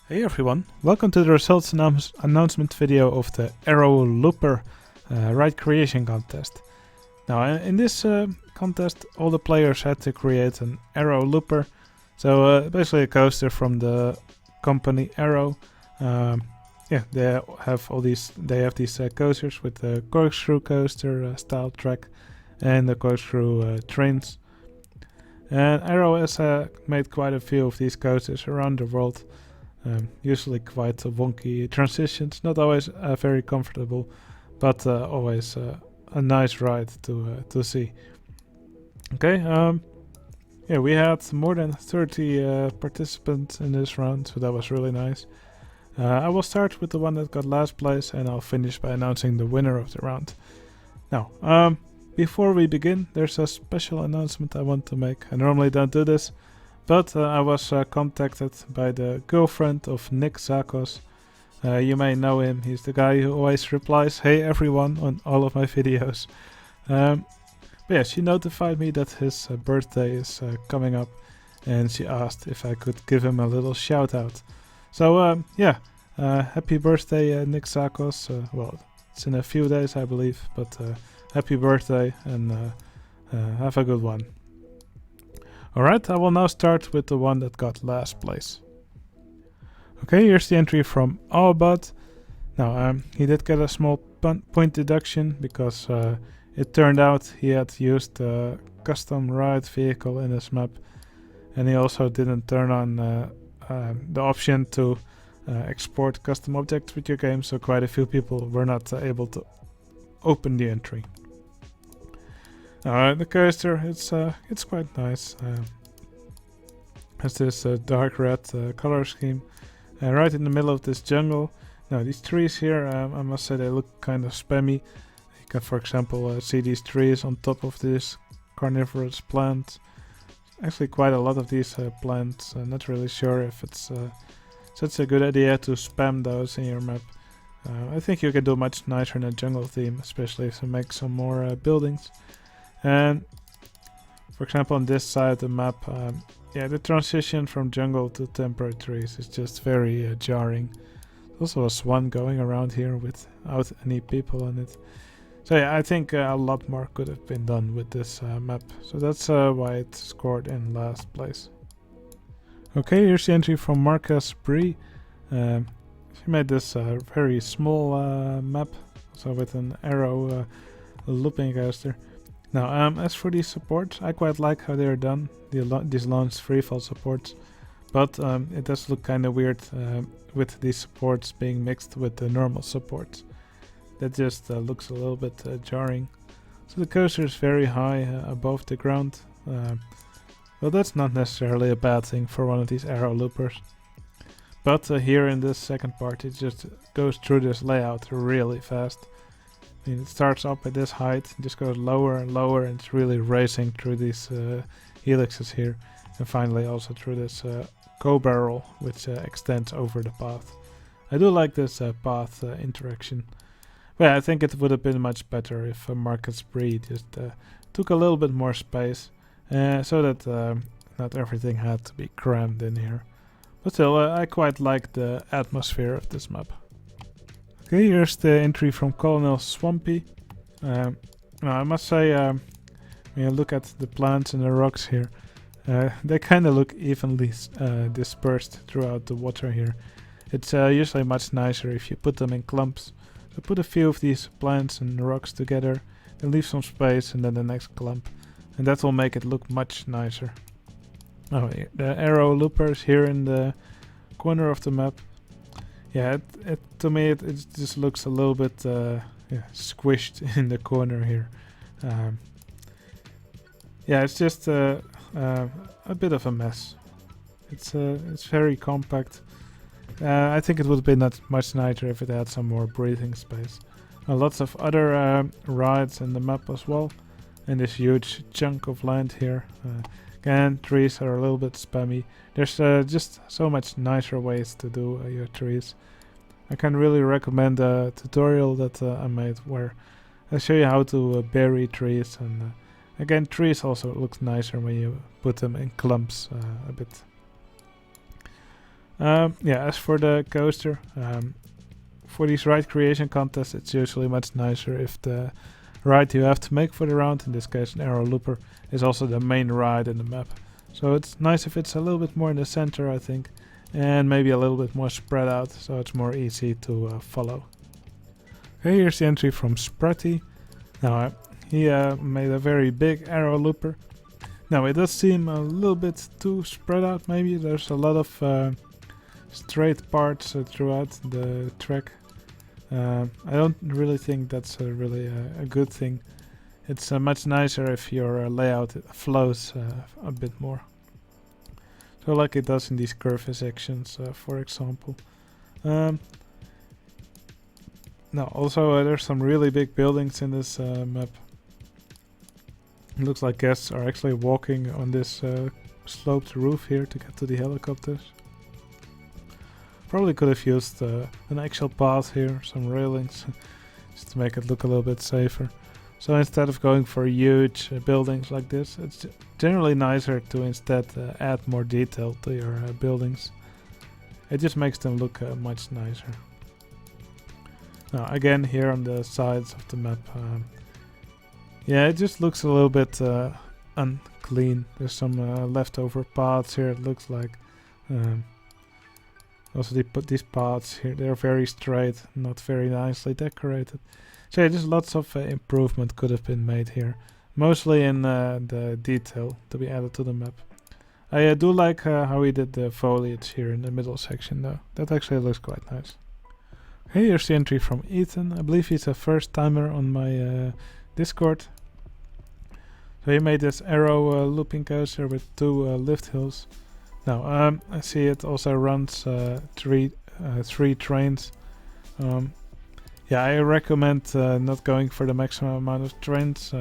Hey everyone, welcome to the results announcement video of the Arrow Looper ride creation contest. Now in this contest all the players had to create an Arrow Looper, so basically a coaster from the company Arrow. They have these coasters with the corkscrew coaster style track and the corkscrew trains. And Arrow has made quite a few of these coasters around the world. Usually quite wonky transitions, not always very comfortable, but always a nice ride to see. Okay, we had more than 30 participants in this round, so that was really nice. I will start with the one that got last place, and I'll finish by announcing the winner of the round. Now, before we begin, there's a special announcement I want to make. I normally don't do this, but I was contacted by the girlfriend of Nick Zakos. You may know him, he's the guy who always replies "Hey everyone" on all of my videos. But yeah, she notified me that his birthday is coming up, and she asked if I could give him a little shout out. So happy birthday Nick Zakos. Well, it's in a few days I believe, but happy birthday and have a good one. Alright, I will now start with the one that got last place. Okay, here's the entry from Albot. Now, he did get a small point deduction because it turned out he had used a custom ride vehicle in his map, and he also didn't turn on the option to export custom objects with your game, so quite a few people were not able to open the entry. The coaster, it's quite nice. Has this dark red color scheme, right in the middle of this jungle. Now these trees here, I must say they look kind of spammy. You can, for example, see these trees on top of this carnivorous plant. Actually, quite a lot of these plants. I'm not really sure if it's such a good idea to spam those in your map. I think you can do much nicer in a jungle theme, especially if you make some more buildings. And for example, on this side of the map, the transition from jungle to temperate trees is just very jarring. There's also a swan going around here without any people on it. So yeah, I think a lot more could have been done with this map. So that's why it scored in last place. Okay, here's the entry from Marcus Bree. She made this very small map, also with an arrow looping coaster. Now, as for these supports, I quite like how they are done, these launch freefall supports, but it does look kind of weird with these supports being mixed with the normal supports. That just looks a little bit jarring. So the coaster is very high above the ground. Well, that's not necessarily a bad thing for one of these arrow loopers. But here in this second part, it just goes through this layout really fast. I mean, it starts up at this height, just goes lower and lower, and it's really racing through these helixes here, and finally also through this co-barrel, which extends over the path. I do like this path interaction. But yeah, I think it would have been much better if Marcus Bree just took a little bit more space, so that not everything had to be crammed in here. But still, I quite like the atmosphere of this map. Okay, here's the entry from Colonel Swampy. Now I must say, when you look at the plants and the rocks here, they kind of look evenly dispersed throughout the water here. It's usually much nicer if you put them in clumps. So put a few of these plants and rocks together, then leave some space and then the next clump. And that will make it look much nicer. Oh, the arrow loopers here in the corner of the map. Yeah, to me it just looks a little bit squished in the corner here. It's just a bit of a mess. It's very compact. I think it would have been much nicer if it had some more breathing space. Lots of other rides in the map as well, and this huge chunk of land here. Again, trees are a little bit spammy. There's just so much nicer ways to do your trees. I can really recommend a tutorial that I made where I show you how to bury trees, and again, trees also look nicer when you put them in clumps a bit. Yeah, as for the coaster, for these ride creation contests, it's usually much nicer if the ride you have to make for the round, in this case an arrow looper, is also the main ride in the map. So it's nice if it's a little bit more in the center, I think, and maybe a little bit more spread out, so it's more easy to follow. Okay, here's the entry from Spready. Now, he made a very big arrow looper. Now, it does seem a little bit too spread out, maybe. There's a lot of straight parts throughout the track. I don't really think that's really a good thing. It's much nicer if your layout flows a bit more. So like it does in these curve sections, for example. Now also there's some really big buildings in this map. It looks like guests are actually walking on this sloped roof here to get to the helicopters. Probably could have used an actual path here, some railings, just to make it look a little bit safer. So instead of going for huge buildings like this, it's generally nicer to instead add more detail to your buildings. It just makes them look much nicer. Now again, here on the sides of the map, yeah, it just looks a little bit unclean. There's some leftover paths here, it looks like. Also they put these paths here, they're very straight, not very nicely decorated. So yeah, just lots of improvement could have been made here. Mostly in the detail to be added to the map. I do like how he did the foliage here in the middle section though. That actually looks quite nice. Okay, here's the entry from Ethan. I believe he's a first timer on my Discord. So he made this arrow looping coaster with 2 lift hills. Now, I see it also runs 3 trains. Yeah, I recommend not going for the maximum amount of trains.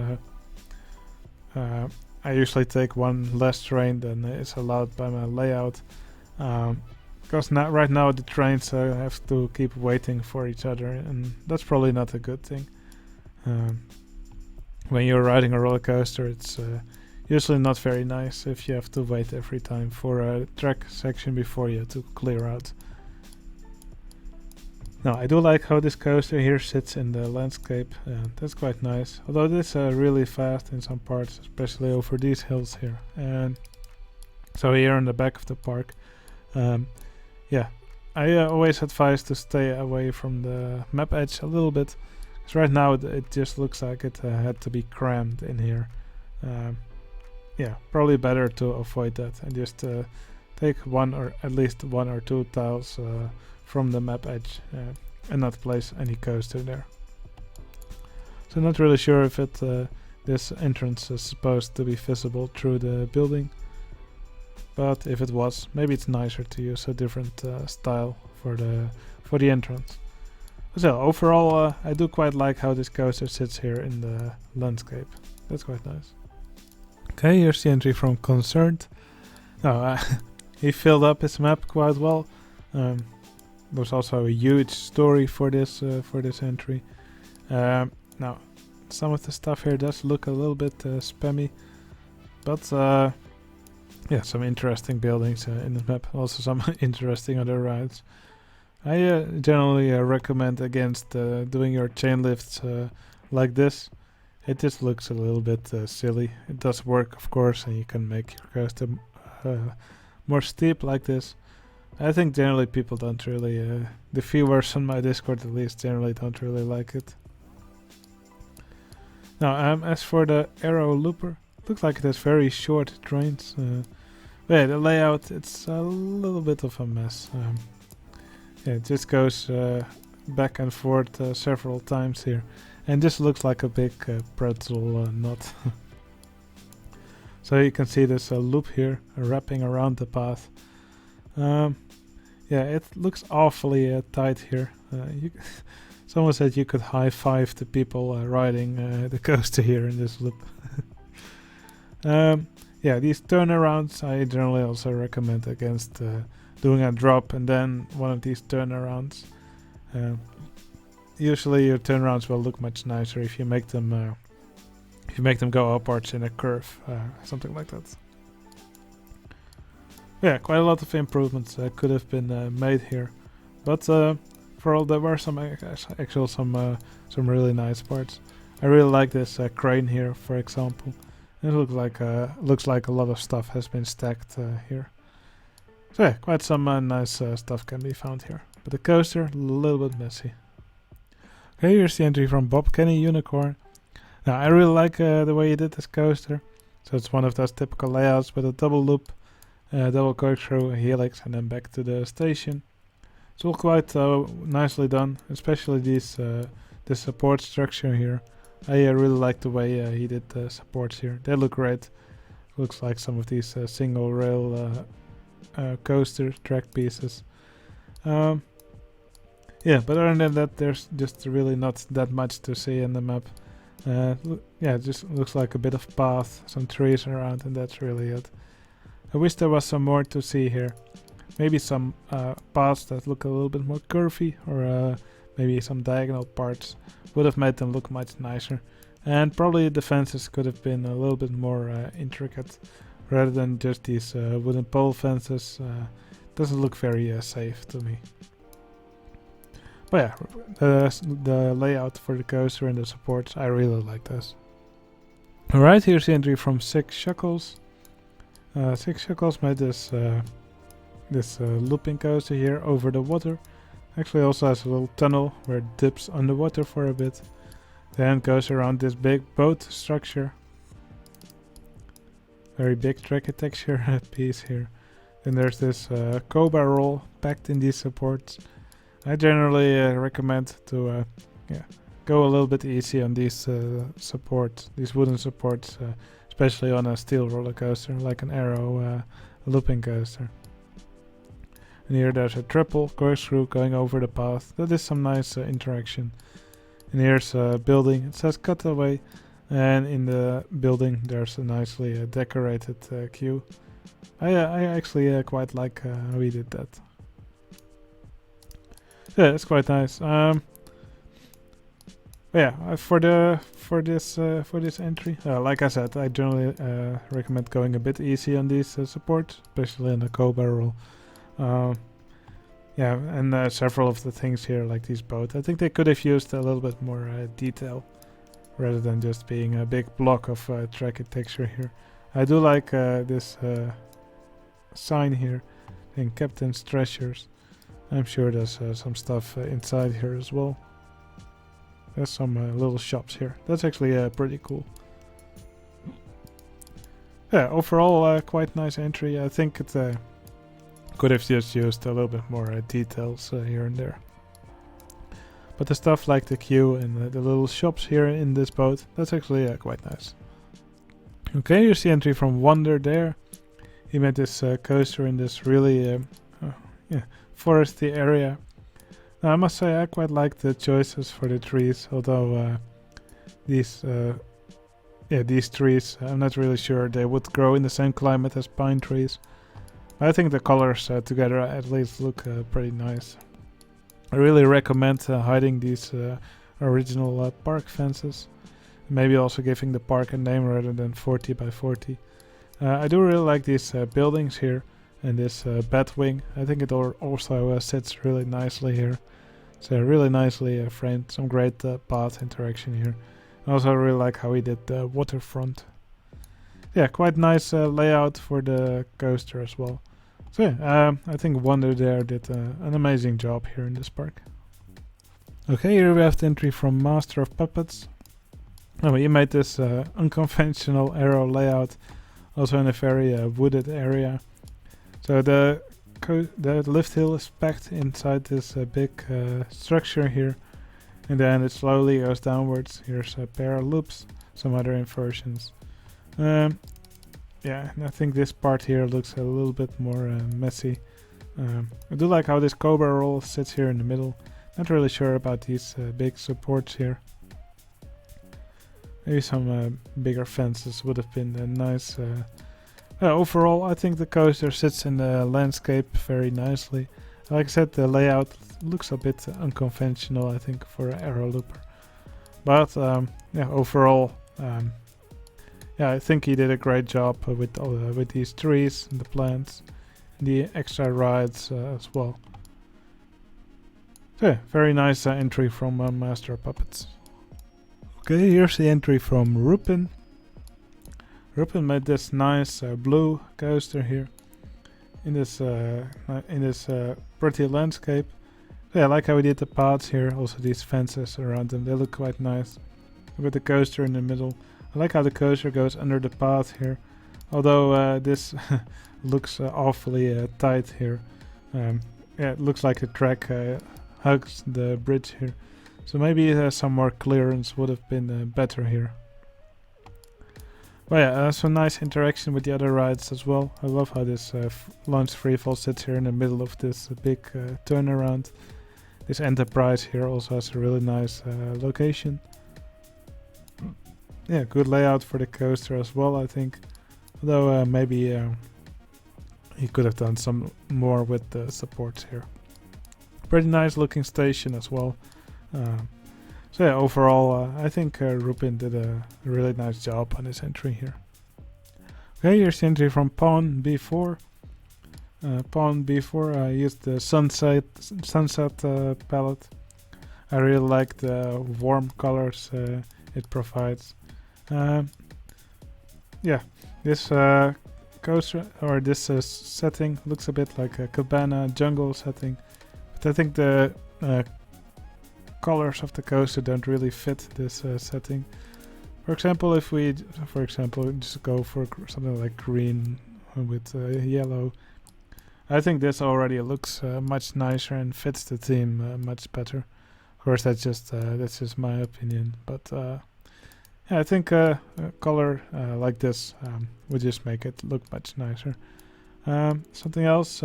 I usually take 1 less train than is allowed by my layout. Because right now the trains have to keep waiting for each other, and that's probably not a good thing. When you're riding a roller coaster, it's usually not very nice if you have to wait every time for a track section before you have to clear out. Now, I do like how this coaster here sits in the landscape. That's quite nice. Although it is really fast in some parts, especially over these hills here. And so here on the back of the park, yeah, I always advise to stay away from the map edge a little bit. Because right now it just looks like it had to be crammed in here. Yeah, probably better to avoid that and just take at least one or two tiles from the map edge and not place any coaster there. So not really sure if this entrance is supposed to be visible through the building, but if it was, maybe it's nicer to use a different style for the entrance. So overall, I do quite like how this coaster sits here in the landscape. That's quite nice. Okay, here's the entry from Concerned. Now, he filled up his map quite well. There's also a huge story for this entry. Now, some of the stuff here does look a little bit spammy, but yeah, some interesting buildings in the map. Also some interesting other rides. I generally recommend against doing your chain lifts like this. It just looks a little bit silly. It does work, of course, and you can make your coaster more steep like this. I think generally people don't really, the viewers on my Discord at least, generally don't really like it. Now, as for the arrow looper, looks like it has very short trains. Yeah, the layout, it's a little bit of a mess. Yeah, it just goes back and forth several times here. And this looks like a big pretzel knot. So you can see this loop here wrapping around the path. Yeah, it looks awfully tight here. Someone said you could high five the people riding the coaster here in this loop. Yeah, these turnarounds I generally also recommend against doing a drop and then one of these turnarounds. Usually your turnarounds will look much nicer if you make them go upwards in a curve, something like that. Yeah, quite a lot of improvements could have been made here, but for all there were some some really nice parts. I really like this crane here, for example. It looks like a lot of stuff has been stacked here. So yeah, quite some nice stuff can be found here. But the coaster, a little bit messy. Okay, here's the entry from Bob Kenny Unicorn. Now I really like the way he did this coaster. So it's one of those typical layouts with a double loop, double corkscrew, a helix, and then back to the station. It's all quite nicely done, especially this support structure here. I really like the way he did the supports here. They look great. Looks like some of these single rail coaster track pieces. Yeah, but other than that, there's just really not that much to see in the map. Yeah, it just looks like a bit of path, some trees around, and that's really it. I wish there was some more to see here. Maybe some paths that look a little bit more curvy, or maybe some diagonal parts would have made them look much nicer. And probably the fences could have been a little bit more intricate, rather than just these wooden pole fences. Doesn't look very safe to me. But yeah, the layout for the coaster and the supports, I really like this. Alright, here's the entry from Six Shuckles. Six Shuckles made this looping coaster here over the water. Actually also has a little tunnel where it dips underwater for a bit. Then goes around this big boat structure. Very big tracky texture piece here. Then there's this cobra roll packed in these supports. I generally recommend to go a little bit easy on these supports, these wooden supports, especially on a steel roller coaster like an Arrow looping coaster. And here there's a triple corkscrew going over the path. That is some nice interaction. And here's a building. It says cutaway, and in the building there's a nicely decorated queue. I actually quite like how he did that. Yeah, it's quite nice. Yeah, for this entry, like I said, I generally recommend going a bit easy on these supports, especially in the cobra roll. Yeah, and several of the things here, like these boats, I think they could have used a little bit more detail, rather than just being a big block of tracky texture here. I do like this sign here, in Captain's Treasures. I'm sure there's some stuff inside here as well. There's some little shops here. That's actually pretty cool. Yeah, overall quite nice entry. I think it could have just used a little bit more details here and there. But the stuff like the queue and the little shops here in this boat, that's actually quite nice. Okay, here's the entry from Wunder there. He made this coaster in this really foresty area. Now I must say I quite like the choices for the trees, although these trees, I'm not really sure they would grow in the same climate as pine trees. I think the colors together at least look pretty nice. I really recommend hiding these original park fences. Maybe also giving the park a name rather than 40 by 40. I do really like these buildings here and this bat wing. I think it also sits really nicely here. It's really nicely framed. Some great path interaction here. I also really like how he did the waterfront. Yeah, quite nice layout for the coaster as well. So yeah, I think Wunder there did an amazing job here in this park. Okay, here we have the entry from Master of Puppets. Oh, he made this unconventional arrow layout, also in a very wooded area. So the lift hill is packed inside this big structure here, and then it slowly goes downwards. Here's a pair of loops, some other inversions. Yeah, and I think this part here looks a little bit more messy. I do like how this cobra roll sits here in the middle. Not really sure about these big supports here. Maybe some bigger fences would have been nice. Overall, I think the coaster sits in the landscape very nicely. Like I said, the layout looks a bit unconventional, I think, for an arrow looper. But yeah, overall, I think he did a great job with these trees and the plants. the extra rides as well. So yeah, very nice entry from Master Puppets. Okay, here's the entry from Rupin. Rupin made this nice blue coaster here in this pretty landscape. So yeah, I like how he did the paths here, also these fences around them, they look quite nice. With the coaster in the middle. I like how the coaster goes under the path here, although this looks awfully tight here. Yeah, it looks like the track hugs the bridge here, so maybe some more clearance would have been better here. But yeah, some nice interaction with the other rides as well. I love how this launch freefall sits here in the middle of this big turnaround. This Enterprise here also has a really nice location. Yeah, good layout for the coaster as well, I think. Although maybe he could have done some more with the supports here. Pretty nice looking station as well. So yeah, overall I think Rupin did a really nice job on this entry here. Okay, here's the entry from Pawn B4. Pawn B4 used the sunset palette. I really like the warm colors it provides. Yeah, this coaster or this setting looks a bit like a cabana jungle setting, but I think the colors of the coaster don't really fit this setting. For example, if we just go for something like green with yellow, I think this already looks much nicer and fits the theme much better. Of course, that's just my opinion, but yeah, I think a color like this would just make it look much nicer. Something else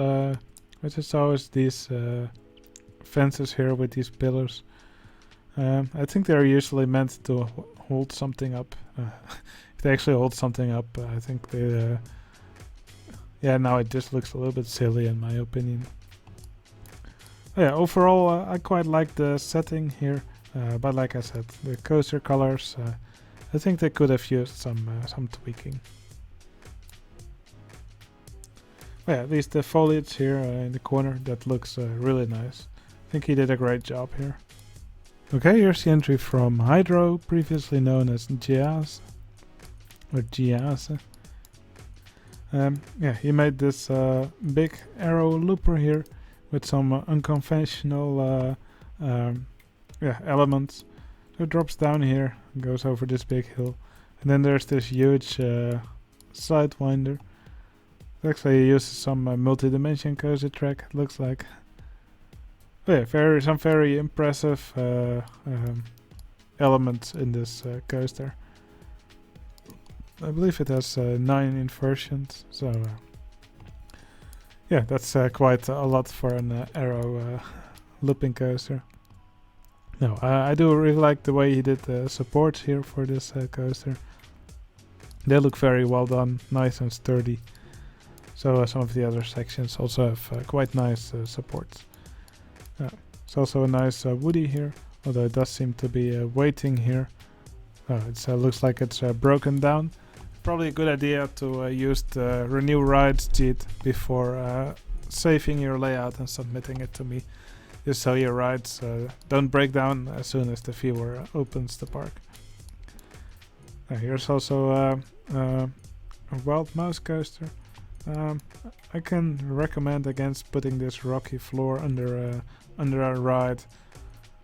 which I saw is these fences here with these pillars. I think they're usually meant to hold something up. If they actually hold something up, I think they... yeah, now it just looks a little bit silly in my opinion. Yeah, overall I quite like the setting here, but like I said, the coaster colors, I think they could have used some tweaking. Yeah, at least the foliage here in the corner, that looks really nice. I think he did a great job here. Okay, here's the entry from Hydro, previously known as Giaz, or Giaz. Yeah, he made this big arrow looper here with some unconventional elements. So it drops down here, goes over this big hill, and then there's this huge sidewinder. It actually uses some multi-dimension coaster track, it looks like. But yeah, some very impressive elements in this coaster. I believe it has 9 inversions, so yeah, that's quite a lot for an arrow looping coaster. No, I do really like the way he did the supports here for this coaster. They look very well done, nice and sturdy. So some of the other sections also have quite nice supports. It's also a nice woody here, although it does seem to be waiting here. It looks like it's broken down. Probably a good idea to use the Renew Rides cheat before saving your layout and submitting it to me, just so your rides don't break down as soon as the viewer opens the park. Here's also a Wild Mouse coaster. I can recommend against putting this rocky floor under a ride.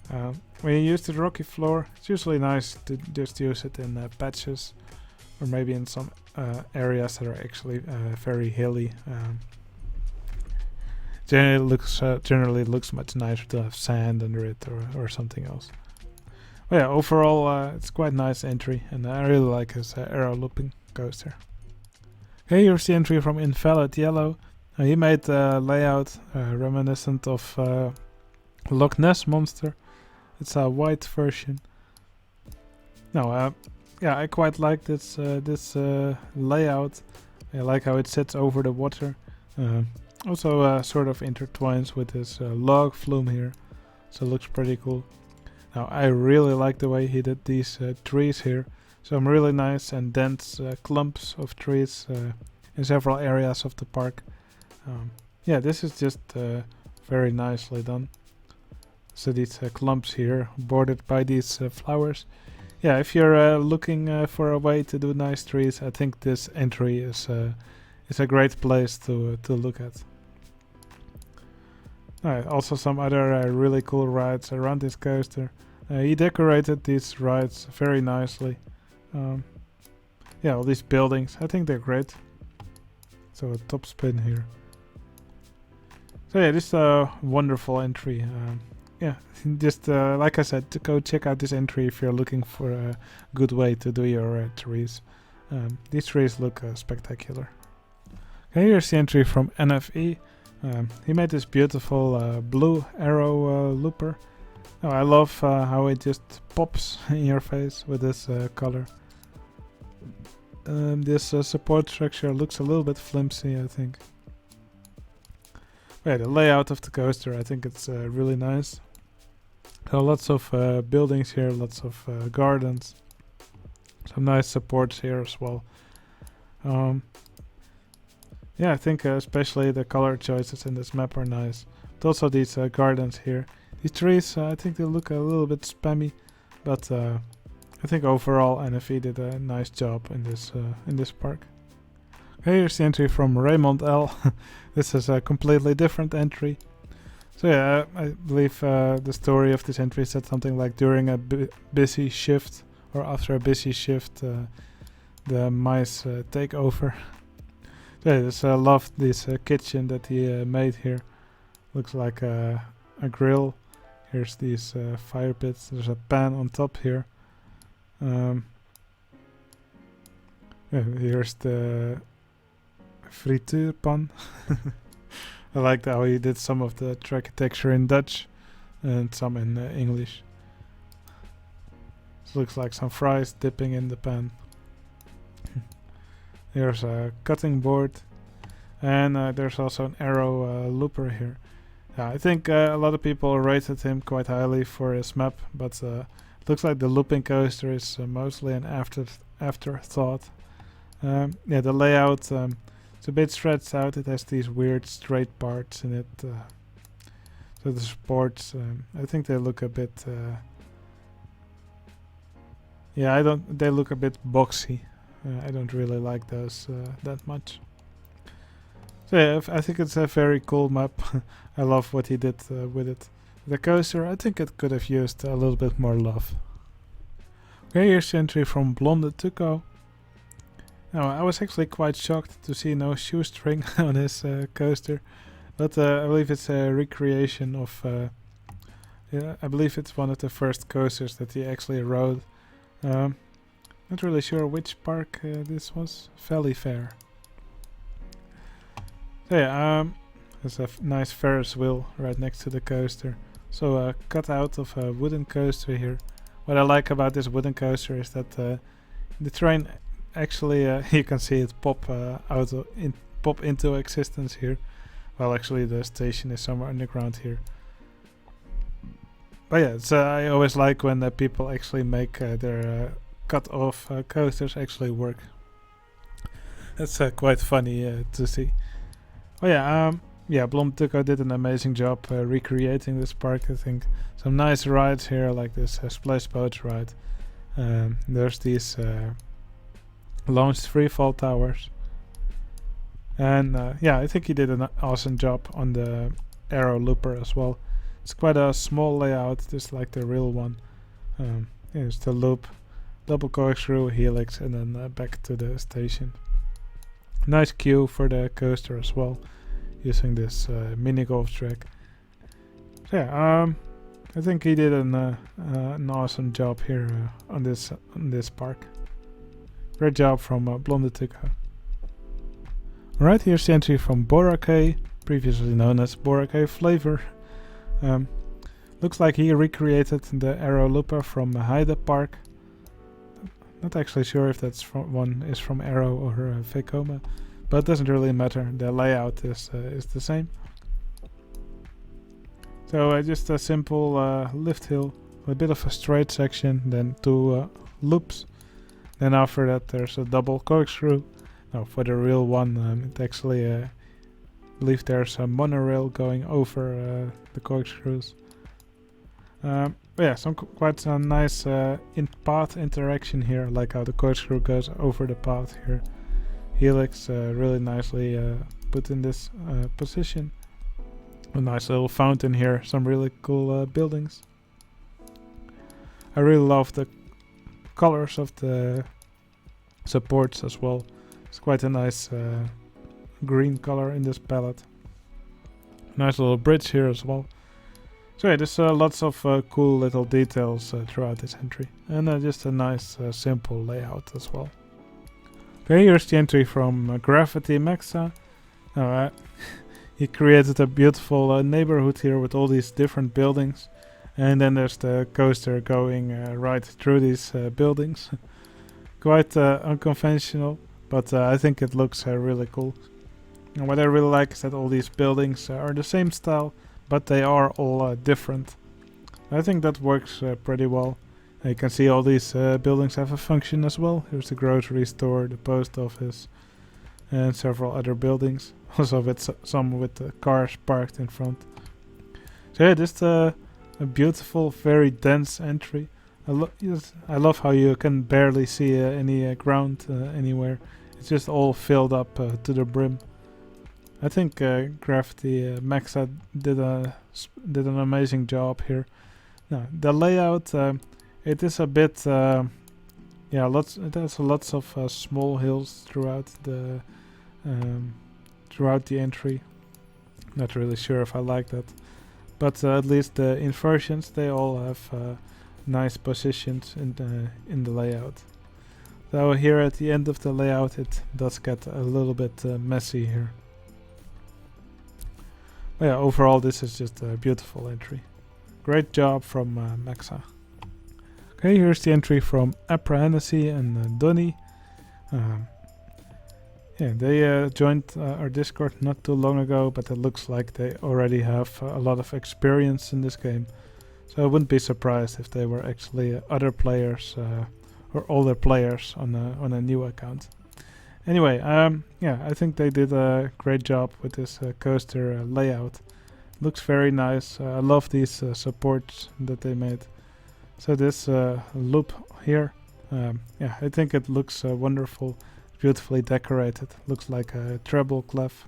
When you use the rocky floor, it's usually nice to just use it in patches, or maybe in some areas that are actually very hilly. Generally looks much nicer to have sand under it or something else. But yeah, overall it's quite nice entry, and I really like his arrow looping coaster. Okay, here's the entry from Invalid Yellow. He made a layout reminiscent of Loch Ness Monster. It's a white version. No, yeah, I quite like this layout. I like how it sits over the water. Also sort of intertwines with this log flume here, so it looks pretty cool. Now I really like the way he did these trees here. Some really nice and dense clumps of trees in several areas of the park. yeah, this is just very nicely done. So these clumps here, bordered by these flowers. Yeah, if you're looking for a way to do nice trees, I think this entry is a great place to look at. Alright, also some other really cool rides around this coaster. He decorated these rides very nicely. Yeah, all these buildings, I think they're great. So a top spin here. So yeah, this is a wonderful entry. Yeah, just like I said, to go check out this entry if you're looking for a good way to do your trees. These trees look spectacular. Okay, here's the entry from NFE. He made this beautiful blue arrow looper. Oh, I love how it just pops in your face with this color. This support structure looks a little bit flimsy, I think. Yeah, the layout of the coaster, I think it's really nice. So lots of buildings here, lots of gardens. Some nice supports here as well. Yeah, I think especially the color choices in this map are nice. But also these gardens here. These trees, I think they look a little bit spammy, but I think overall NFE did a nice job in this park. Okay, here's the entry from Raymond L. This is a completely different entry. So yeah, I believe the story of this entry said something like during a busy shift or after a busy shift, the mice take over. Yeah, I just love this kitchen that he made here. Looks like a grill. Here's these fire pits. There's a pan on top here. Yeah, here's the frituurpan. I liked how he did some of the architecture in Dutch and some in English. This looks like some fries dipping in the pan. There's a cutting board, and there's also an arrow looper here. Yeah, I think a lot of people rated him quite highly for his map, but looks like the looping coaster is mostly an afterthought. Yeah, the layout it's a bit stretched out. It has these weird straight parts in it. So the supports, I think they look a bit. Yeah, they look a bit boxy. I don't really like those that much. So yeah, I think it's a very cool map. I love what he did with it. The coaster, I think it could have used a little bit more love. Okay, here's the entry from Blonde Tuco. Now, I was actually quite shocked to see no shoestring on his coaster, but I believe it's a recreation of. Yeah, I believe it's one of the first coasters that he actually rode. Not really sure which park this was. Valley Fair. So yeah, there's a nice Ferris wheel right next to the coaster. So cut out of a wooden coaster here. What I like about this wooden coaster is that the train actually you can see it pop into existence here. Well, actually the station is somewhere underground here. But yeah, it's, I always like when people actually make their cut off coasters actually work. That's quite funny to see. Oh yeah, yeah, Blonde Tuco did an amazing job recreating this park. I think some nice rides here, like this splash boat ride. There's these launched freefall towers, and yeah, I think he did an awesome job on the arrow looper as well. It's quite a small layout, just like the real one. Here's the loop, double corkscrew, helix, and then back to the station. Nice queue for the coaster as well, using this mini golf track. So yeah, I think he did an awesome job here on this park. Great job from Blonde Tuco. Alright, here's the entry from Boracay, previously known as Boracay Flavor. Looks like he recreated the arrow looper from Heide Park. Not actually sure if that's one is from Arrow or Vekoma, but it doesn't really matter. The layout is the same. So just a simple lift hill, a bit of a straight section, then two loops. Then after that there's a double corkscrew. Now for the real one, it actually believe there's a monorail going over the corkscrews. But yeah, quite some nice path interaction here, like how the corkscrew goes over the path here. Helix really nicely put in this position. A nice little fountain here, some really cool buildings. I really love the colors of the supports as well. It's quite a nice green color in this palette. Nice little bridge here as well. So yeah, there's lots of cool little details throughout this entry. And just a nice simple layout as well. Okay, here's the entry from Crafty Max. He created a beautiful neighborhood here with all these different buildings. And then there's the coaster going right through these buildings. Quite unconventional, but I think it looks really cool. And what I really like is that all these buildings are the same style, but they are all different. I think that works pretty well. You can see all these buildings have a function as well. Here's the grocery store, the post office, and several other buildings. Also with some with the cars parked in front. So yeah, just a beautiful, very dense entry. I love how you can barely see any ground anywhere. It's just all filled up to the brim. I think Crafty Max did an amazing job here. Now the layout, it is a bit, it has lots of small hills throughout the entry. Not really sure if I like that, but at least the inversions, they all have nice positions in the layout. So here at the end of the layout, it does get a little bit messy here. But yeah, overall this is just a beautiful entry. Great job from Maxa. Okay, here's the entry from Apprehensive and Duny. Yeah, they joined our Discord not too long ago, but it looks like they already have a lot of experience in this game. So I wouldn't be surprised if they were actually other players or older players on a new account. Anyway, yeah, I think they did a great job with this coaster layout. Looks very nice. I love these supports that they made. So this loop here, yeah, I think it looks wonderful, beautifully decorated. Looks like a treble clef.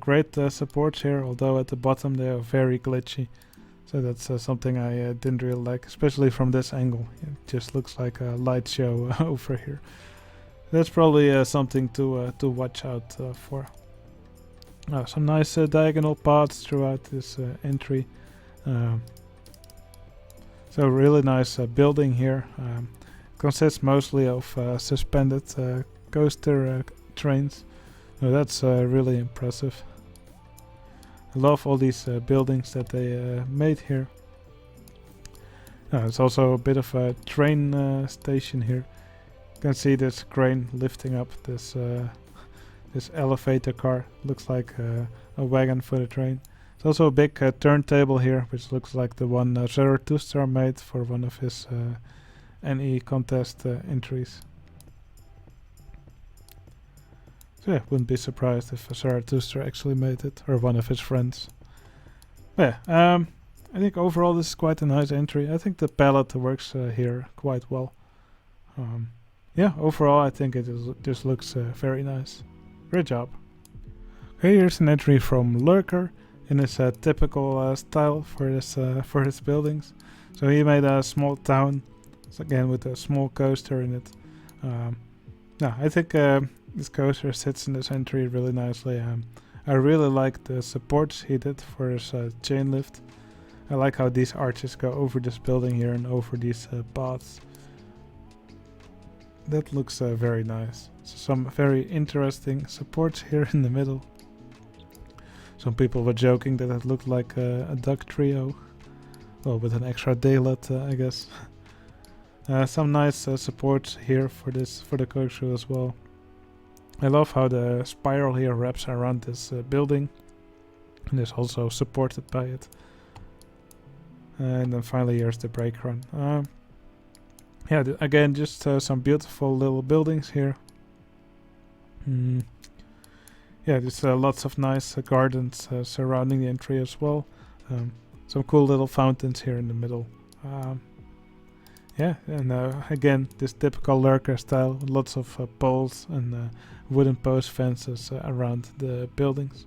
Great supports here, although at the bottom they are very glitchy. So that's something I didn't really like, especially from this angle. It just looks like a light show over here. That's probably something to watch out for. Some nice diagonal paths throughout this entry. So really nice building here. Consists mostly of suspended coaster trains. That's really impressive. I love all these buildings that they made here. It's also a bit of a train station here. You can see this crane lifting up this this elevator car. Looks like a wagon for the train. There's also a big turntable here, which looks like the one Zarathustra made for one of his NE contest entries. So yeah, wouldn't be surprised if Zarathustra actually made it, or one of his friends. But yeah, I think overall this is quite a nice entry. I think the palette works here quite well. Yeah, overall I think it just looks very nice. Great job. Okay, here's an entry from Lurker in his typical style for his buildings. So he made a small town, so again with a small coaster in it. Yeah, I think this coaster sits in this entry really nicely. I really like the supports he did for his chain lift. I like how these arches go over this building here and over these paths. That looks very nice. So some very interesting supports here in the middle. Some people were joking that it looked like a duck trio. Well, with an extra daylight, I guess. Some nice supports here for the corkscrew as well. I love how the spiral here wraps around this building. And is also supported by it. And then finally here's the brake run. Yeah, again, just some beautiful little buildings here. yeah, there's lots of nice gardens surrounding the entry as well. Some cool little fountains here in the middle. Yeah, and again, this typical Lurker style, lots of poles and wooden post fences around the buildings.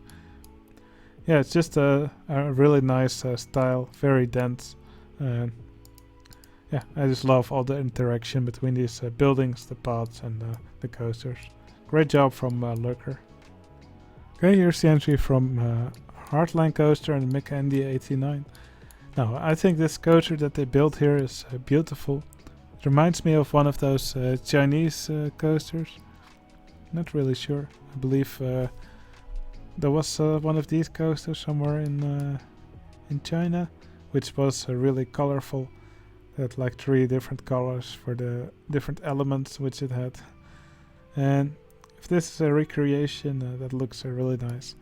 Yeah, it's just a really nice style, very dense. Yeah, I just love all the interaction between these buildings, the paths, and the coasters. Great job from Lurker. Okay, here's the entry from Heartland coaster and Mika India 89. Now, I think this coaster that they built here is beautiful. It reminds me of one of those Chinese coasters. Not really sure. I believe there was one of these coasters somewhere in China, which was really colorful. It had like 3 different colors for the different elements which it had. And if this is a recreation, that looks really nice.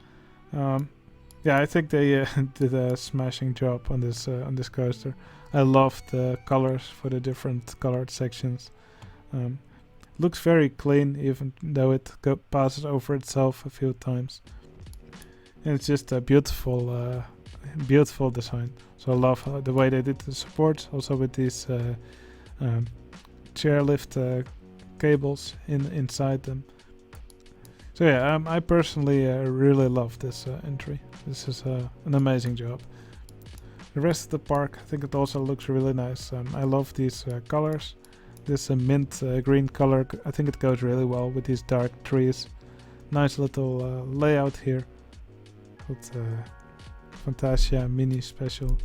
Yeah, I think they did a smashing job on this coaster. I love the colors for the different colored sections. Looks very clean, even though it passes over itself a few times. And it's just a beautiful, beautiful design. So I love the way they did the supports, also with these chairlift cables inside them. So yeah, I personally really love this entry. This is an amazing job. The rest of the park, I think it also looks really nice. I love these colors. This mint green color, I think it goes really well with these dark trees. Nice little layout here. With Fantasia mini special.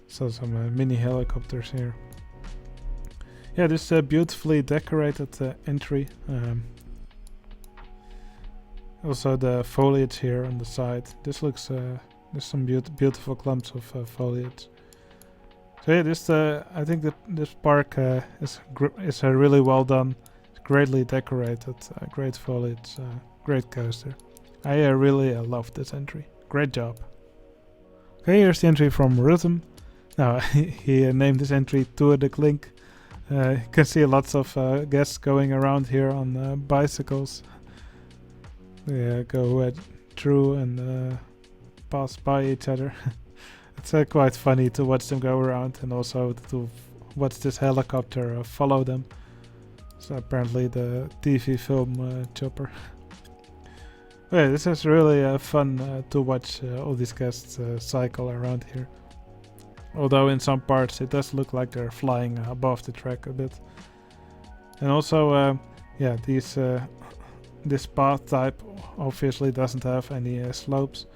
So some mini helicopters here. Yeah, this beautifully decorated entry. Also the foliage here on the side. This looks, there's some beautiful clumps of foliage. So yeah, I think that this park is really well done. It's greatly decorated, great foliage, great coaster. I really love this entry. Great job. Okay, here's the entry from Rhythm. Now he named this entry Tour de Klink. You can see lots of guests going around here on bicycles. They go through and pass by each other. It's quite funny to watch them go around and also to watch this helicopter follow them. So apparently the TV film chopper. Yeah, this is really fun to watch all these guests cycle around here. Although in some parts it does look like they're flying above the track a bit. And also, yeah, this path type obviously doesn't have any slopes.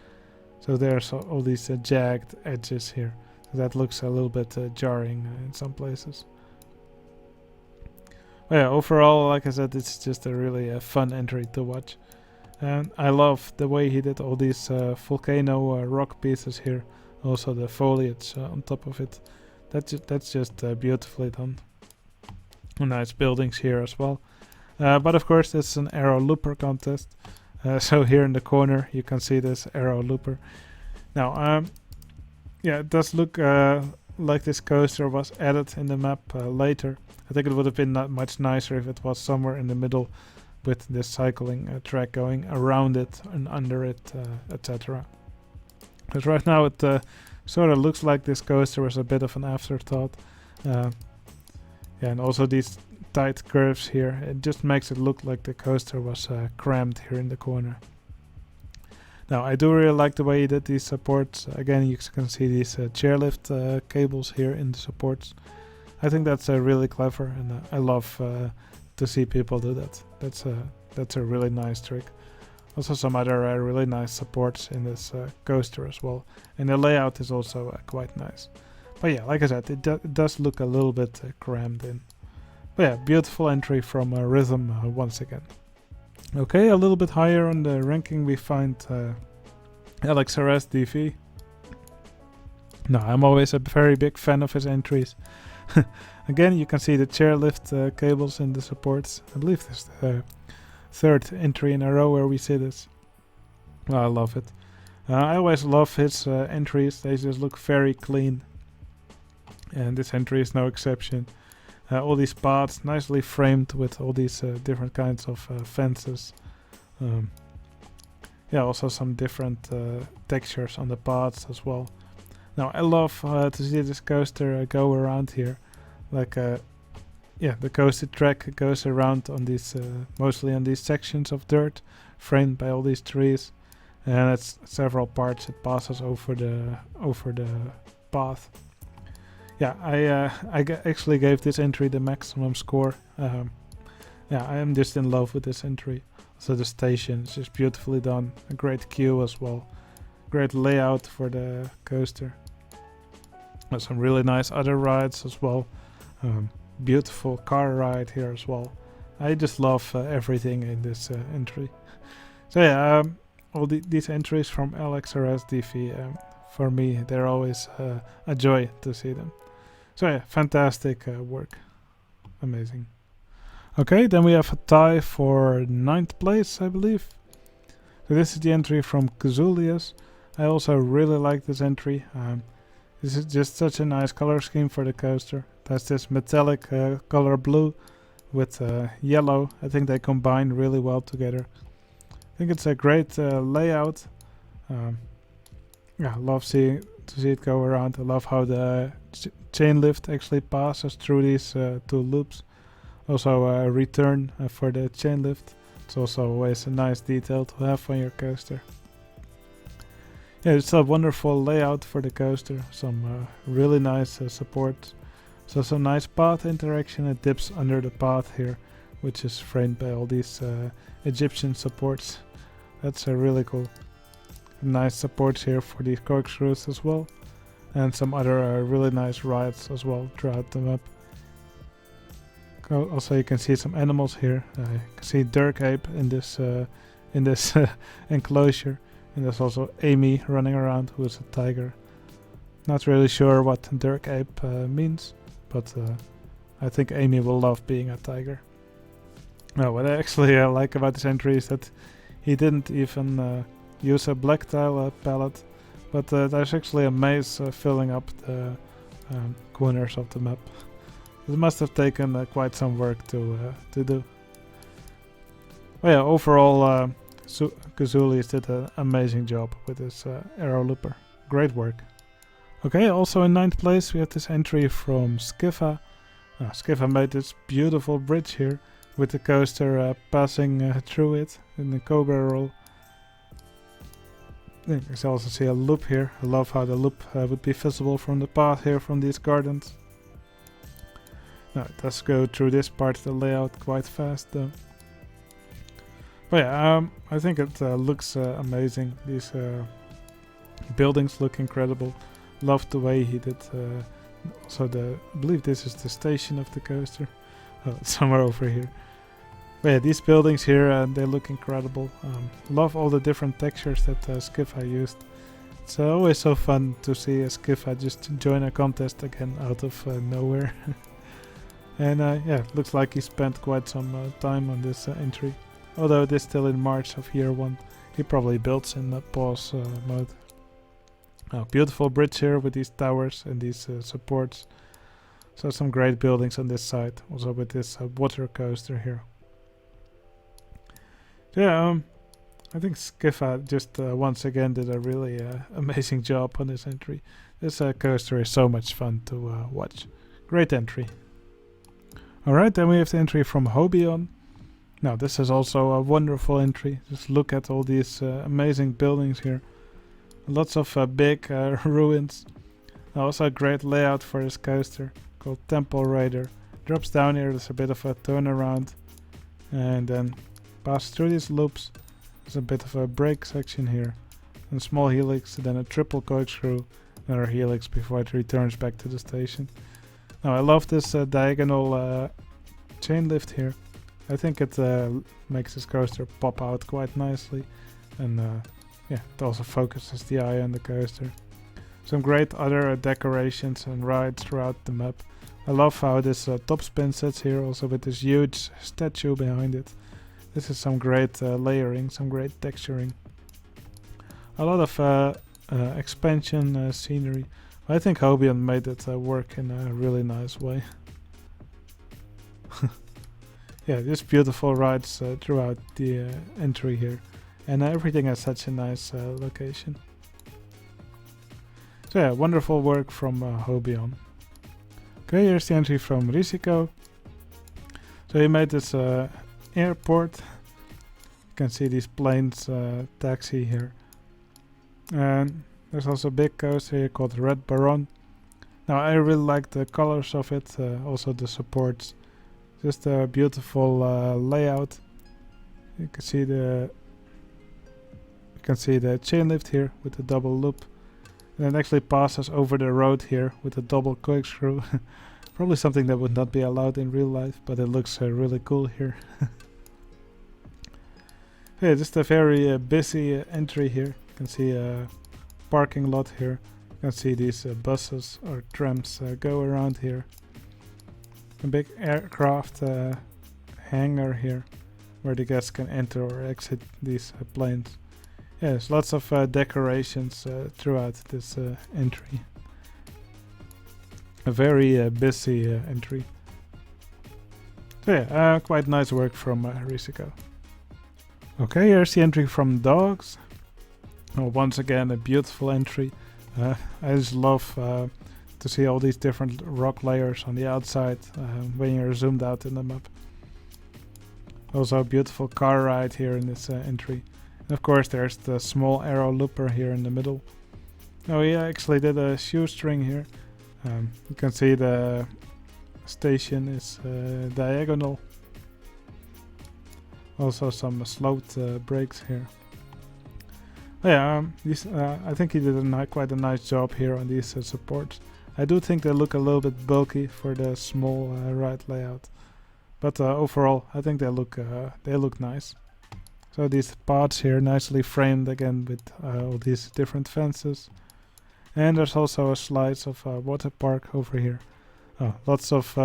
So there's all these jagged edges here. So that looks a little bit jarring in some places. But yeah, overall, like I said, it's just a really fun entry to watch. And I love the way he did all these volcano rock pieces here. Also the foliage on top of it. That's just beautifully done. Nice buildings here as well. But of course, it's an arrow looper contest. So here in the corner, you can see this arrow looper. Now, yeah, it does look like this coaster was added in the map later. I think it would have been not much nicer if it was somewhere in the middle with this cycling track going around it and under it, etc. Because right now it sort of looks like this coaster was a bit of an afterthought. Yeah, and also these tight curves here, it just makes it look like the coaster was crammed here in the corner. Now I do really like the way he did these supports. Again, you can see these chairlift cables here in the supports. I think that's really clever, and I love to see people do that. That's a really nice trick. Also some other really nice supports in this coaster as well, and the layout is also quite nice. But yeah, like I said, it does look a little bit crammed in. But yeah, beautiful entry from Rhythm once again. Okay, a little bit higher on the ranking we find Lxsdv. Now, I'm always a very big fan of his entries. Again, you can see the chairlift cables in the supports. I believe this is the third entry in a row where we see this. Well, I love it. I always love his entries. They just look very clean. And this entry is no exception. All these paths nicely framed with all these different kinds of fences. yeah, also some different textures on the paths as well. Now I love to see this coaster go around here, like yeah, the coaster track goes around on these mostly on these sections of dirt framed by all these trees, and it's several parts it passes over the path. Yeah, actually gave this entry the maximum score. Yeah, I am just in love with this entry. So the station is just beautifully done. A great queue as well. Great layout for the coaster. There's some really nice other rides as well. Beautiful car ride here as well. I just love everything in this entry. So yeah, all these entries from Lxsdv, for me, they're always a joy to see them. So yeah, fantastic work. Amazing. Okay, then we have a tie for 9th place, I believe. So this is the entry from Cazullius. I also really like this entry. This is just such a nice color scheme for the coaster. It has this metallic color blue with yellow. I think they combine really well together. I think it's a great layout. Yeah, I love to see it go around. I love how the chain lift actually passes through these 2 loops. Also a return for the chain lift. It's also always a nice detail to have on your coaster. Yeah, it's a wonderful layout for the coaster. Some really nice support. So some nice path interaction. It dips under the path here, which is framed by all these Egyptian supports. That's really cool. Nice supports here for these corkscrews as well. And some other really nice rides as well throughout the map. Also, you can see some animals here. You can see Dirk Ape in this enclosure, and there's also Amy running around, who is a tiger. Not really sure what Dirk Ape means, but I think Amy will love being a tiger. No, what I actually like about this entry is that he didn't even use a black tile palette, but there's actually a maze filling up the corners of the map. It must have taken quite some work to do. Well, yeah, overall, Cazullius did an amazing job with this arrow looper. Great work. Okay, also in 9th place we have this entry from Skiffa. Skiffa made this beautiful bridge here with the coaster passing through it in the cobra roll. You can also see a loop here. I love how the loop would be visible from the path here from these gardens. Now it does go through this part of the layout quite fast though. But yeah, I think it looks amazing. These buildings look incredible. Love the way he did. Also, I believe this is the station of the coaster. Oh, it's somewhere over here. But yeah, these buildings here, they look incredible. Love all the different textures that Skiffa used. It's always so fun to see Skiffa just join a contest again out of nowhere. And yeah, looks like he spent quite some time on this entry. Although it is still in March of year 1, he probably builds in pause mode. Beautiful bridge here with these towers and these supports. So some great buildings on this side. Also with this water coaster here. So yeah, I think Skiffa just once again did a really amazing job on this entry. This coaster is so much fun to watch. Great entry. Alright, then we have the entry from Hobion. Now this is also a wonderful entry. Just look at all these amazing buildings here. Lots of big ruins. Also a great layout for this coaster called Temple Raider. Drops down here, there's a bit of a turnaround. And then passes through these loops. There's a bit of a break section here. A small helix, then a triple corkscrew, another helix before it returns back to the station. Now I love this diagonal chain lift here. I think it makes this coaster pop out quite nicely, and yeah, it also focuses the eye on the coaster. Some great other decorations and rides throughout the map. I love how this top spin sits here, also with this huge statue behind it. This is some great layering, some great texturing. A lot of expansion scenery. I think Hobion made it work in a really nice way. Yeah, just beautiful rides throughout the entry here. and everything has such a nice location. So yeah, wonderful work from Hobion. Okay, here's the entry from Rusico. So he made this airport. You can see these planes taxi here. And there's also a big coaster here called Red Baron. Now I really like the colors of it, also the supports. Just a beautiful layout. You can see the chain lift here with the double loop. And it actually passes over the road here with a double corkscrew. Probably something that would not be allowed in real life, but it looks really cool here. Yeah, just a very busy entry here. You can see a parking lot here. You can see these buses or trams go around here. A big aircraft hangar here where the guests can enter or exit these planes. Yes, lots of decorations throughout this entry. A very busy entry. So yeah, quite nice work from Rusico. Okay, here's the entry from Dogs. Once again, a beautiful entry. I just love to see all these different rock layers on the outside when you're zoomed out in the map. Also a beautiful car ride here in this entry. And of course there's the small arrow looper here in the middle. Oh yeah, actually did a shoestring here. You can see the station is diagonal. Also some sloped brakes here. Yeah, I think he did quite a nice job here on these supports. I do think they look a little bit bulky for the small ride layout, but overall I think they look nice. So these parts here nicely framed again with all these different fences, and there's also a slice of water park over here. Lots of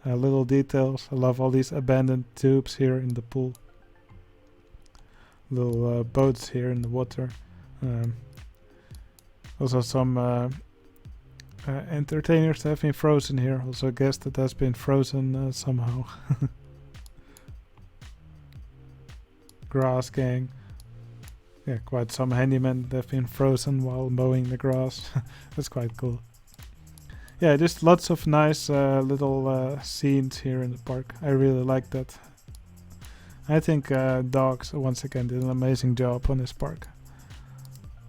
little details. I love all these abandoned tubes here in the pool. Little boats here in the water. Also some entertainers that have been frozen here. Also a guest that has been frozen somehow. Grass gang. Yeah, quite some handymen that have been frozen while mowing the grass. That's quite cool. Yeah, just lots of nice little scenes here in the park. I really like that. I think Dogs once again did an amazing job on this park.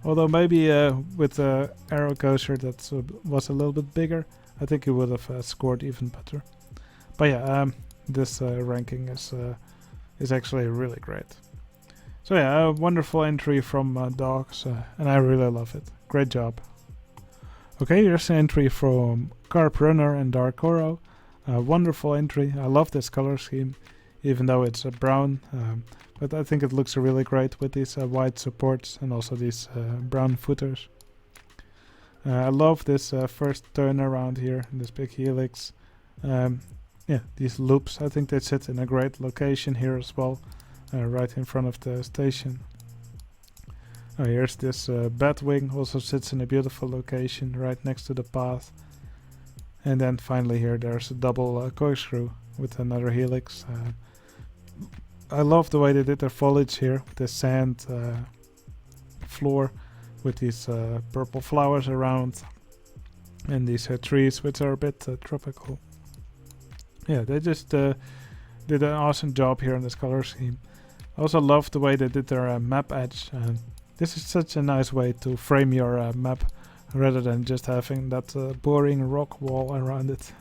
Although maybe with the arrow coaster that was a little bit bigger, I think he would have scored even better. But yeah, this ranking is actually really great. So yeah, a wonderful entry from Dogs, and I really love it. Great job. Okay, here's an entry from Carp Runner and Darkoro. A wonderful entry. I love this color scheme, even though it's brown. But I think it looks really great with these white supports and also these brown footers. I love this first turn around here, this big helix. Yeah, these loops, I think they sit in a great location here as well, right in front of the station. Here's this Batwing, also sits in a beautiful location right next to the path. And then finally here there's a double corkscrew with another helix. I love the way they did their foliage here with the sand floor with these purple flowers around and these trees which are a bit tropical. Yeah, they just did an awesome job here on this color scheme. I also love the way they did their map edge. This is such a nice way to frame your map rather than just having that boring rock wall around it.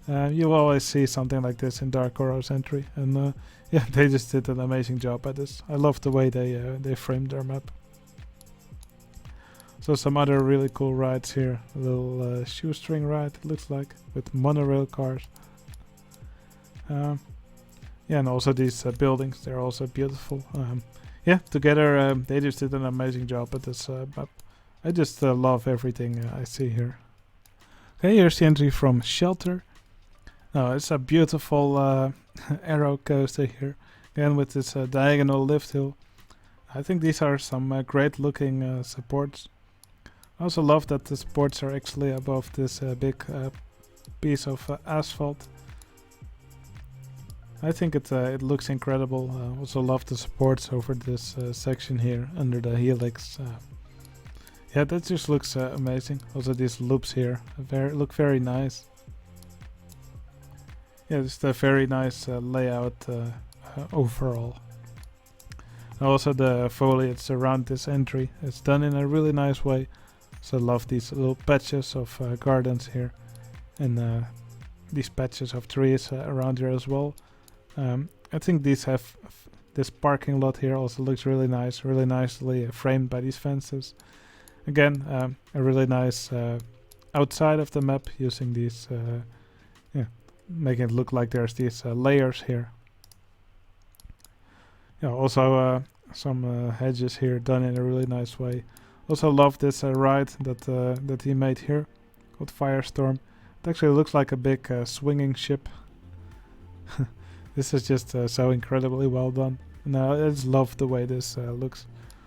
You always see something like this in Darkoro's entry, and yeah, they just did an amazing job at this. I love the way they framed their map. So some other really cool rides here. A little shoestring ride, it looks like, with monorail cars. Yeah, and also these buildings, they're also beautiful. Yeah, together they just did an amazing job at this map. I just love everything I see here. Okay, here's the entry from Shelter. Now it's a beautiful arrow coaster here, again with this diagonal lift hill. I think these are some great looking supports. I also love that the supports are actually above this big piece of asphalt. I think it looks incredible. Also love the supports over this section here under the helix. Yeah, that just looks amazing. Also these loops here look very nice. Yeah, just a very nice layout overall. Also the foliage around this entry, it's done in a really nice way. So I love these little patches of gardens here, and these patches of trees around here as well. I think these have this parking lot here also looks really nice, really nicely framed by these fences. Again, a really nice outside of the map using these, making it look like there's these layers here. Yeah, also some hedges here done in a really nice way. Also love this ride that he made here, called Firestorm. It actually looks like a big swinging ship. This is just so incredibly well done. And I just love the way this looks.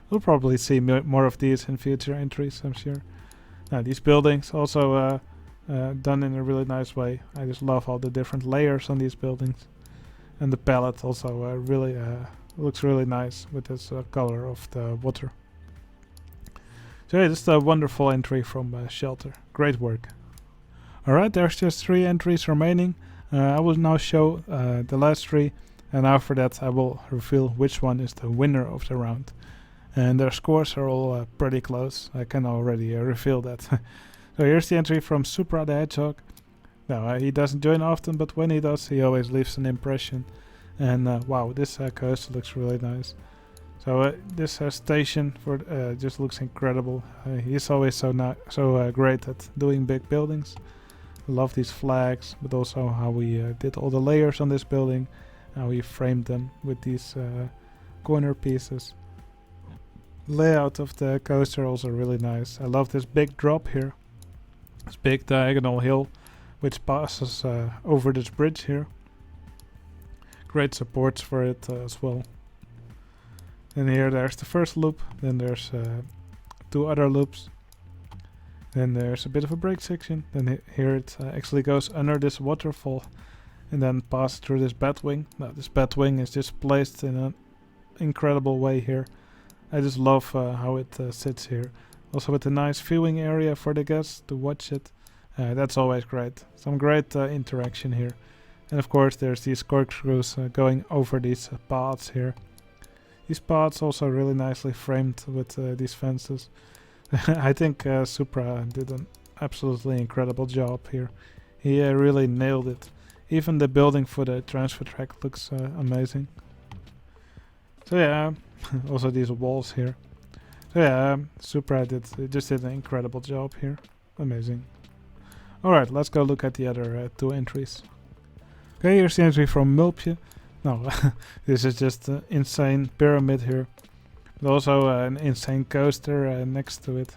We'll probably see more of these in future entries, I'm sure. Now these buildings also done in a really nice way. I just love all the different layers on these buildings. And the palette also really looks really nice with this color of the water. So yeah, just a wonderful entry from Shelter. Great work. Alright, there's just 3 entries remaining. I will now show the last 3, and after that I will reveal which one is the winner of the round. And their scores are all pretty close. I can already reveal that. So here's the entry from Supra the Hedgehog. Now he doesn't join often, but when he does, he always leaves an impression. And wow, this coast looks really nice. So this station for just looks incredible. He's always so great at doing big buildings. I love these flags, but also how we did all the layers on this building, how we framed them with these corner pieces. Layout of the coaster also really nice. I love this big drop here, this big diagonal hill, which passes over this bridge here. Great supports for it as well. And here there's the first loop, then there's 2 other loops. Then there's a bit of a break section, then here it actually goes under this waterfall and then passes through this batwing. Now this batwing is just placed in an incredible way here. I just love how it sits here. Also with a nice viewing area for the guests to watch it. That's always great. Some great interaction here. And of course there's these corkscrews going over these paths here. These paths also really nicely framed with these fences. I think Supra did an absolutely incredible job here. He really nailed it. Even the building for the transfer track looks amazing. So yeah, also these walls here. So yeah, Supra just did an incredible job here. Amazing. Alright, let's go look at the other 2 entries. Okay, here's the entry from Milpia. No, this is just an insane pyramid here. But also an insane coaster next to it.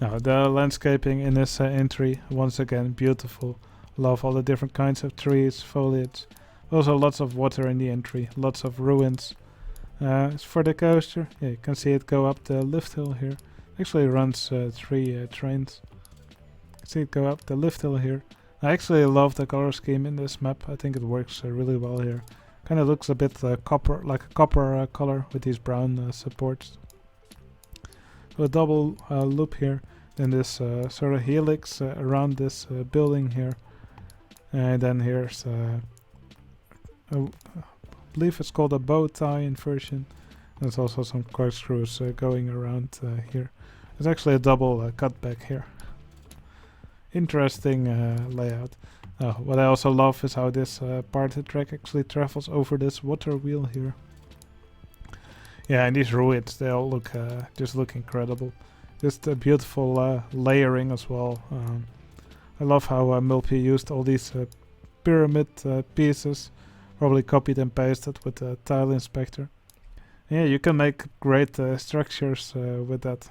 Now, the landscaping in this entry, once again, beautiful. Love all the different kinds of trees, foliage. Also lots of water in the entry, lots of ruins. For the coaster, yeah, you can see it go up the lift hill here. Actually runs 3 trains. You can see it go up the lift hill here. I actually love the color scheme in this map. I think it works really well here. Kind of looks a bit copper, like a copper color with these brown supports. So a double loop here. Then this sort of helix around this building here. And then here's, I believe it's called a bow tie inversion. There's also some corkscrews going around here. There's actually a double cutback here. Interesting layout. What I also love is how this part of the track actually travels over this water wheel here. Yeah, and these ruins, they all just look incredible. Just a beautiful layering as well. I love how Milpia used all these pyramid pieces, probably copied and pasted with the tile inspector. Yeah, you can make great structures with that.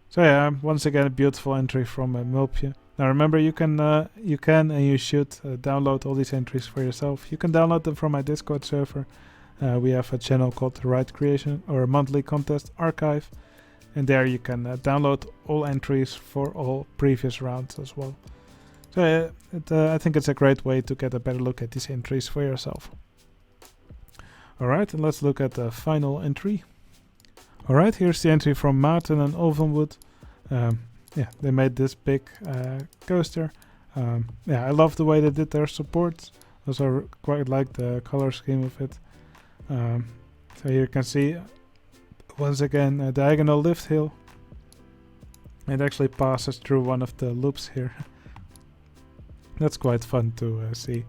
So yeah, once again a beautiful entry from Milpia. Now remember, you can and you should download all these entries for yourself. You can download them from my Discord server. We have a channel called the Right Creation, or a monthly contest archive, and there you can download all entries for all previous rounds as well. So I think it's a great way to get a better look at these entries for yourself. Alright, and let's look at the final entry. Alright, here's the entry from Martin and Ovenwood. Yeah, they made this big coaster. Yeah, I love the way they did their supports. Also quite like the color scheme of it. So here you can see once again a diagonal lift hill. It actually passes through one of the loops here. That's quite fun to see.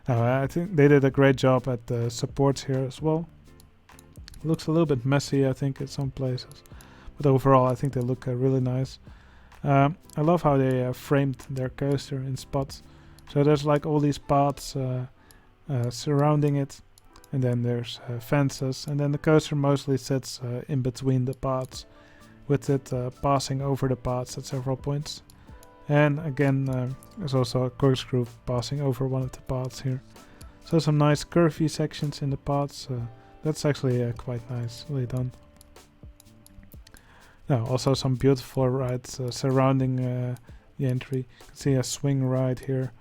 I think they did a great job at the supports here as well. Looks a little bit messy, I think, in some places, but overall I think they look really nice. I love how they framed their coaster in spots. So there's like all these paths surrounding it, and then there's fences, and then the coaster mostly sits in between the paths, with it passing over the paths at several points. And again, there's also a corkscrew passing over one of the paths here. So some nice curvy sections in the paths. That's actually quite nicely done. Now, also some beautiful rides surrounding the entry. You can see a swing ride here.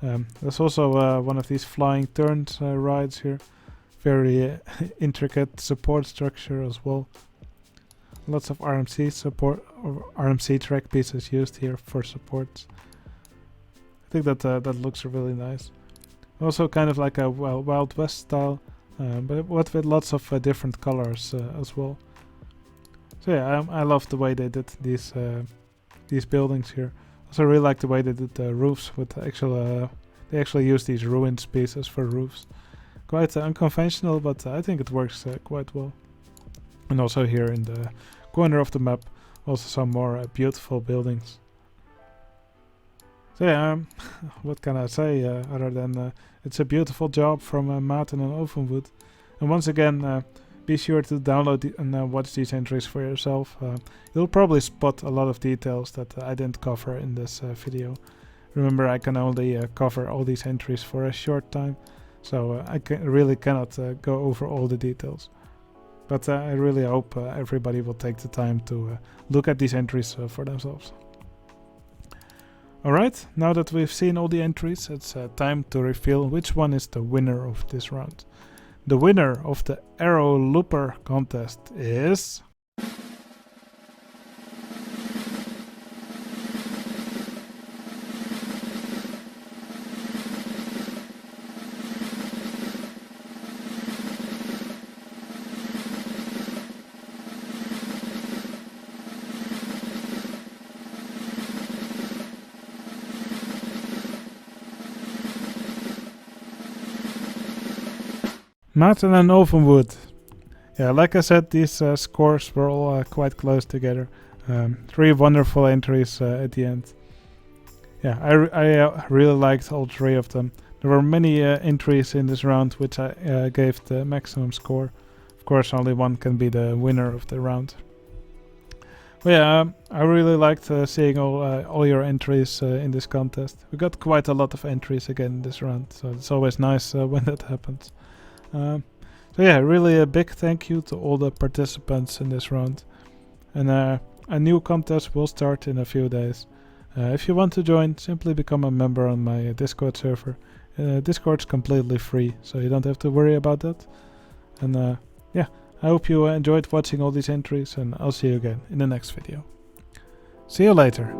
There's also one of these flying turns rides here. Very intricate support structure as well. Lots of RMC support or RMC track pieces used here for supports. I think that that looks really nice. Also kind of like a Wild West style, but with lots of different colors as well. So yeah, I love the way they did these buildings here. Also really like the way they did the roofs with the actual. They actually use these ruins pieces for roofs. Quite unconventional, but I think it works quite well. And also here in the corner of the map, also some more beautiful buildings. So yeah, what can I say other than it's a beautiful job from Martin and Ovenwood. And once again, be sure to download and watch these entries for yourself. You'll probably spot a lot of details that I didn't cover in this video. Remember, I can only cover all these entries for a short time, so I really cannot go over all the details. But I really hope everybody will take the time to look at these entries for themselves. Alright, now that we've seen all the entries, it's time to reveal which one is the winner of this round. The winner of the Arrow Looper contest is... Martin and Ovenwood. Yeah, like I said, these scores were all quite close together. 3 wonderful entries at the end. Yeah, I really liked all 3 of them. There were many entries in this round which I gave the maximum score. Of course, only one can be the winner of the round. But yeah, I really liked seeing all your entries in this contest. We got quite a lot of entries again in this round, so it's always nice when that happens. So yeah, really a big thank you to all the participants in this round. And a new contest will start in a few days. If you want to join, simply become a member on my Discord server. Discord's completely free, so you don't have to worry about that. And yeah, I hope you enjoyed watching all these entries, and I'll see you again in the next video. See you later.